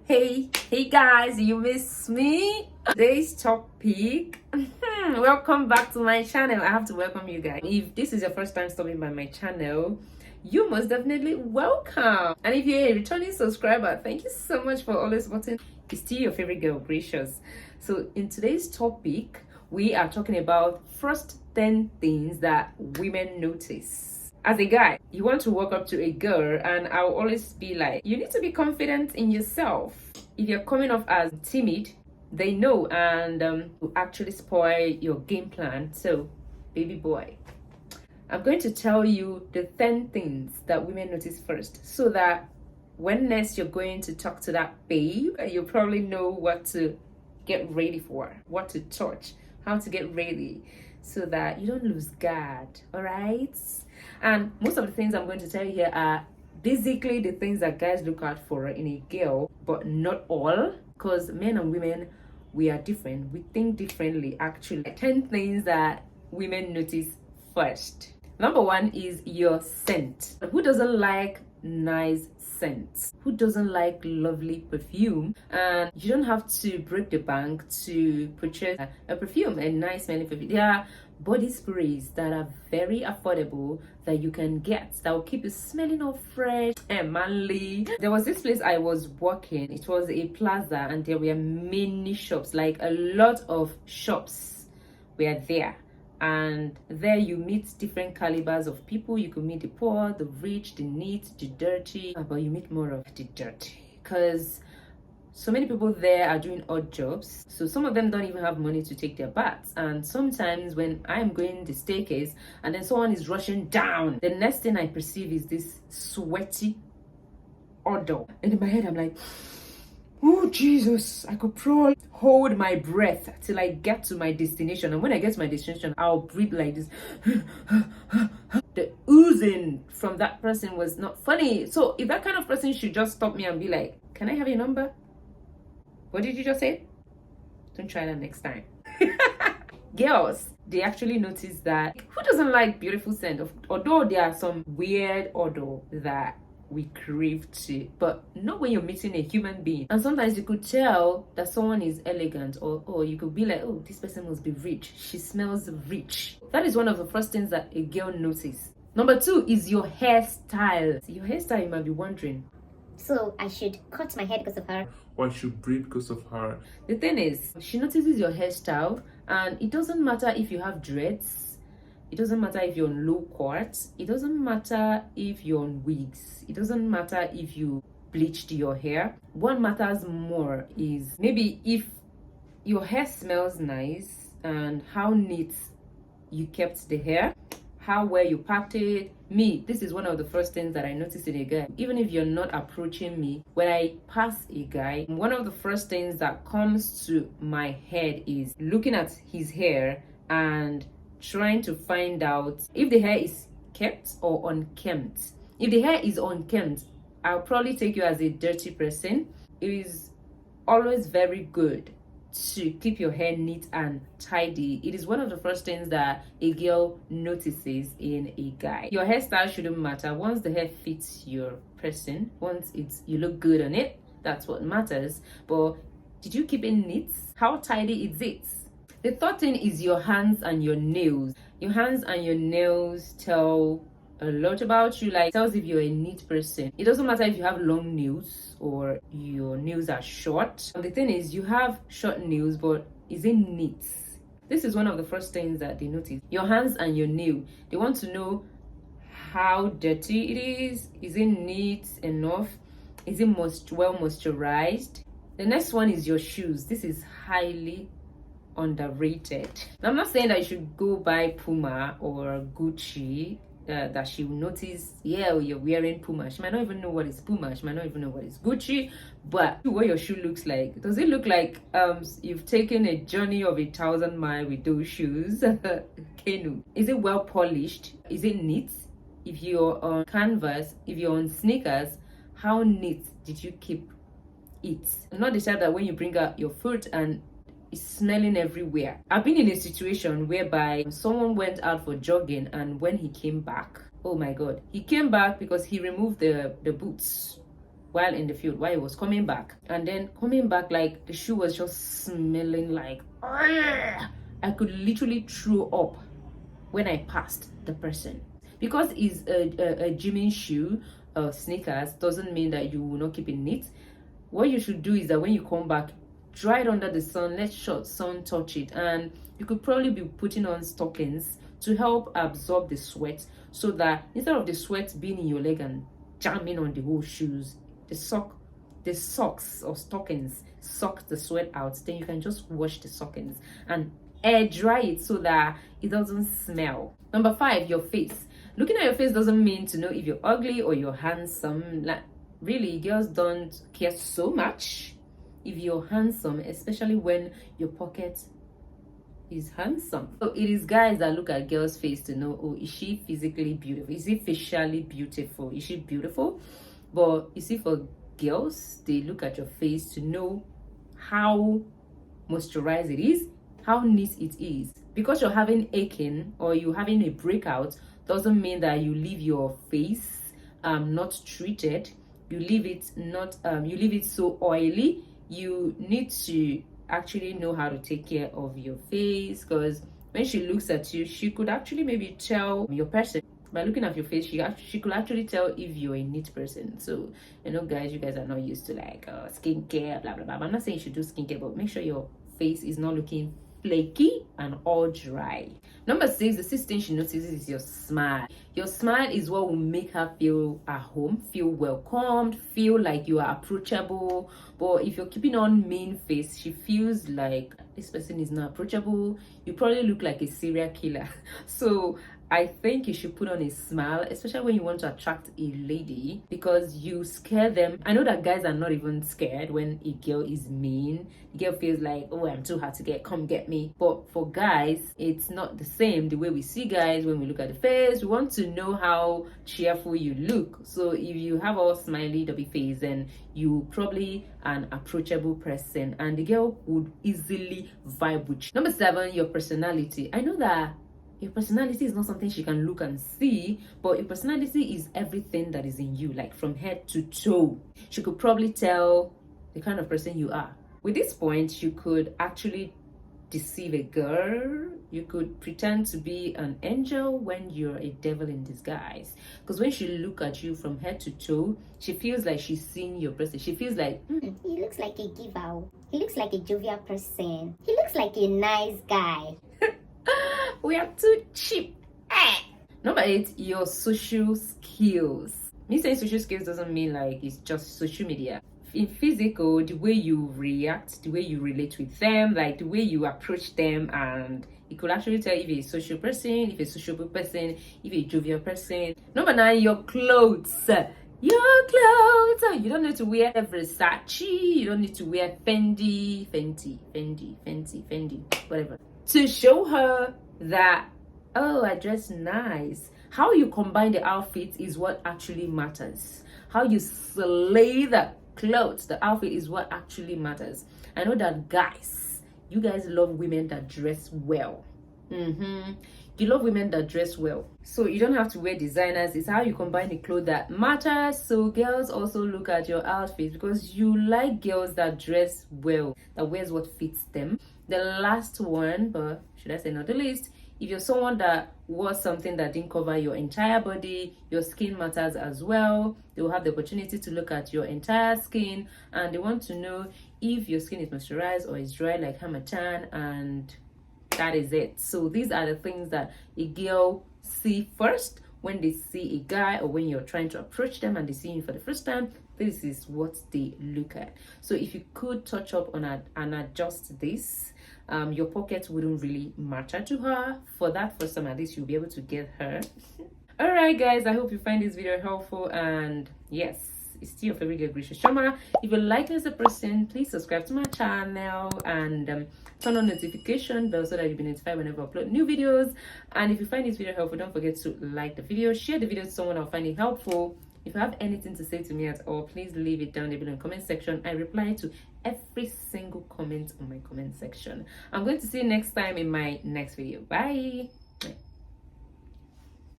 Hey guys, you miss me? Today's topic. Welcome back to my channel. I have to welcome you guys. If this is your first time stopping by my channel, you most definitely welcome. And if you're a returning subscriber, thank you so much for always watching. It's still your favorite girl, Gracious. So in today's topic, we are talking about first 10 things that women notice. As a guy, you want to walk up to a girl, and I'll always be like, you need to be confident in yourself. If you're coming off as timid, they know, and will actually spoil your game plan. So, baby boy, I'm going to tell you the 10 things that women notice first, so that when next you're going to talk to that babe, you probably know what to get ready for, what to touch, how to get ready, so that you don't lose guard. All right. And most of the things I'm going to tell you here are basically the things that guys look out for in a girl, but not all, because men and women, we are different. We think differently, actually. 10 things that women notice first. Number one is your scent. Who doesn't like nice scents? Who doesn't like lovely perfume? And you don't have to break the bank to purchase a perfume, a nice smelling perfume. There are body sprays that are very affordable that you can get that will keep you smelling all fresh and manly. There was this place I was working. It was a plaza, and there were many shops, like a lot of shops were there. And there you meet different calibers of people. You could meet the poor, the rich, the neat, the dirty, but you meet more of the dirty, because so many people there are doing odd jobs. So some of them don't even have money to take their baths. And sometimes when I'm going the staircase and then someone is rushing down, the next thing I perceive is this sweaty odor. And in my head, I'm like, oh Jesus, I could probably hold my breath till I get to my destination. And when I get to my destination, I'll breathe like this. The oozing from that person was not funny. So if that kind of person should just stop me and be like, can I have your number? What did you just say? Don't try that next time. Girls, they actually notice that who doesn't like beautiful scent? Although there are some weird odor that we crave to, but not when you're meeting a human being. And sometimes you could tell that someone is elegant, or you could be like, oh, this person must be rich. She smells rich. That is one of the first things that a girl notices. Number two is your hairstyle. Your hairstyle, you might be wondering, so I should cut my hair because of her, or I should braid because of her. The thing is, she notices your hairstyle, and it doesn't matter if you have dreads, it doesn't matter if you're on low quartz, it doesn't matter if you're on wigs, it doesn't matter if you bleached your hair. What matters more is maybe if your hair smells nice and how neat you kept the hair, how well you packed it. Me, this is one of the first things that I noticed in a guy. Even if you're not approaching me, when I pass a guy, one of the first things that comes to my head is looking at his hair and trying to find out if the hair is kept or unkempt. If the hair is unkempt, I'll probably take you as a dirty person. It is always very good to keep your hair neat and tidy. It is one of the first things that a girl notices in a guy. Your hairstyle shouldn't matter. Once the hair fits your person, once you look good on it, that's what matters. But did you keep it neat? How tidy is it? The third thing is your hands and your nails. Your hands and your nails tell a lot about you. Like, tells if you're a neat person. It doesn't matter if you have long nails or your nails are short. And the thing is, you have short nails, but is it neat? This is one of the first things that they notice. Your hands and your nail. They want to know how dirty it is. Is it neat enough? Is it well moisturized? The next one is your shoes. This is highly underrated. Now, I'm not saying that you should go buy Puma or Gucci. That she will notice, yeah, you're wearing Puma. She might not even know what is Puma. She might not even know what is Gucci. But what your shoe looks like. Does it look like you've taken a journey of 1,000 miles with those shoes? Canoe. Is it well polished? Is it neat? If you're on canvas, if you're on sneakers, how neat did you keep it? Not the type that when you bring out your foot and it's smelling everywhere. I've been in a situation whereby someone went out for jogging, and when he came back, oh my god, he came back because he removed the boots while in the field, while he was coming back. And then coming back, like the shoe was just smelling like, I could literally throw up when I passed the person. Because it's a gymming shoe, sneakers, doesn't mean that you will not keep it neat. What you should do is that when you come back, dry it under the sun, let short sun touch it, and you could probably be putting on stockings to help absorb the sweat, so that instead of the sweat being in your leg and jamming on the whole shoes, the socks or stockings suck the sweat out. Then you can just wash the stockings and air dry it so that it doesn't smell. Number 5, your face. Looking at your face doesn't mean to know if you're ugly or you're handsome. Like, really, girls don't care so much if you're handsome, especially when your pocket is handsome. So it is guys that look at girls' face to know, oh, is she physically beautiful? Is she facially beautiful? Is she beautiful? But you see, for girls, they look at your face to know how moisturized it is, how neat it is. Because you're having aching or you're having a breakout doesn't mean that you leave your face not treated. You leave it so oily. You need to actually know how to take care of your face, because when she looks at you, she could actually maybe tell your person by looking at your face. She could actually tell if you're a neat person. So guys, you guys are not used to like skincare, blah blah blah. I'm not saying you should do skincare, but make sure your face is not looking flaky and all dry. Number 6, the 6th thing she notices is your smile. Your smile is what will make her feel at home, feel welcomed, feel like you are approachable. But if you're keeping on mean face, she feels like this person is not approachable. You probably look like a serial killer. So I think you should put on a smile, especially when you want to attract a lady, because you scare them. I know that guys are not even scared when a girl is mean. The girl feels like, oh, I'm too hard to get, come get me. But for guys, it's not the same. The way we see guys, when we look at the face, we want to know how cheerful you look. So if you have all smiley dubby face, then you probably an approachable person, and the girl would easily vibe with you. Number 7, your personality. I know that your personality is not something she can look and see, but your personality is everything that is in you, like from head to toe. She could probably tell the kind of person you are. With this point, you could actually deceive a girl. You could pretend to be an angel when you're a devil in disguise. Because when she look at you from head to toe, she feels like she's seeing your person. She feels like, he looks like a giver. He looks like a jovial person. He looks like a nice guy. we are too cheap. Number 8, your social skills. Me saying social skills doesn't mean like it's just social media. In physical, the way you react, the way you relate with them, like the way you approach them, and it could actually tell if you're a social person, if you're a sociable person, if you're a jovial person. Number 9, your clothes. Your clothes. You don't need to wear Versace. You don't need to wear Fendi, whatever, to show her that, oh, I dress nice. How you combine the outfits is what actually matters. How you slay the clothes, the outfit, is what actually matters. I know that guys, you guys love women that dress well. You love women that dress well, so you don't have to wear designers. It's how you combine the clothes that matters. So girls also look at your outfit, because you like girls that dress well, that wears what fits them. The last one, but should I say not the least, if you're someone that wore something that didn't cover your entire body, your skin matters as well. They will have the opportunity to look at your entire skin, and they want to know if your skin is moisturized or is dry like Hamachan, and that is it. So these are the things that a girl see first when they see a guy, or when you're trying to approach them and they see you for the first time. This is what they look at. So if you could touch up on it and adjust this, your pocket wouldn't really matter to her. For that first time, at least you'll be able to get her. All right guys, I hope you find this video helpful, and yes, it's still your favorite girl, Chioma. If you like me as a person, please subscribe to my channel and turn on notification bell so that you'll be notified whenever I upload new videos. And if you find this video helpful, don't forget to like the video, share the video to someone who'll find it helpful. If you have anything to say to me at all, please leave it down below in the comment section. I reply to every single comment on my comment section. I'm going to see you next time in my next video. Bye.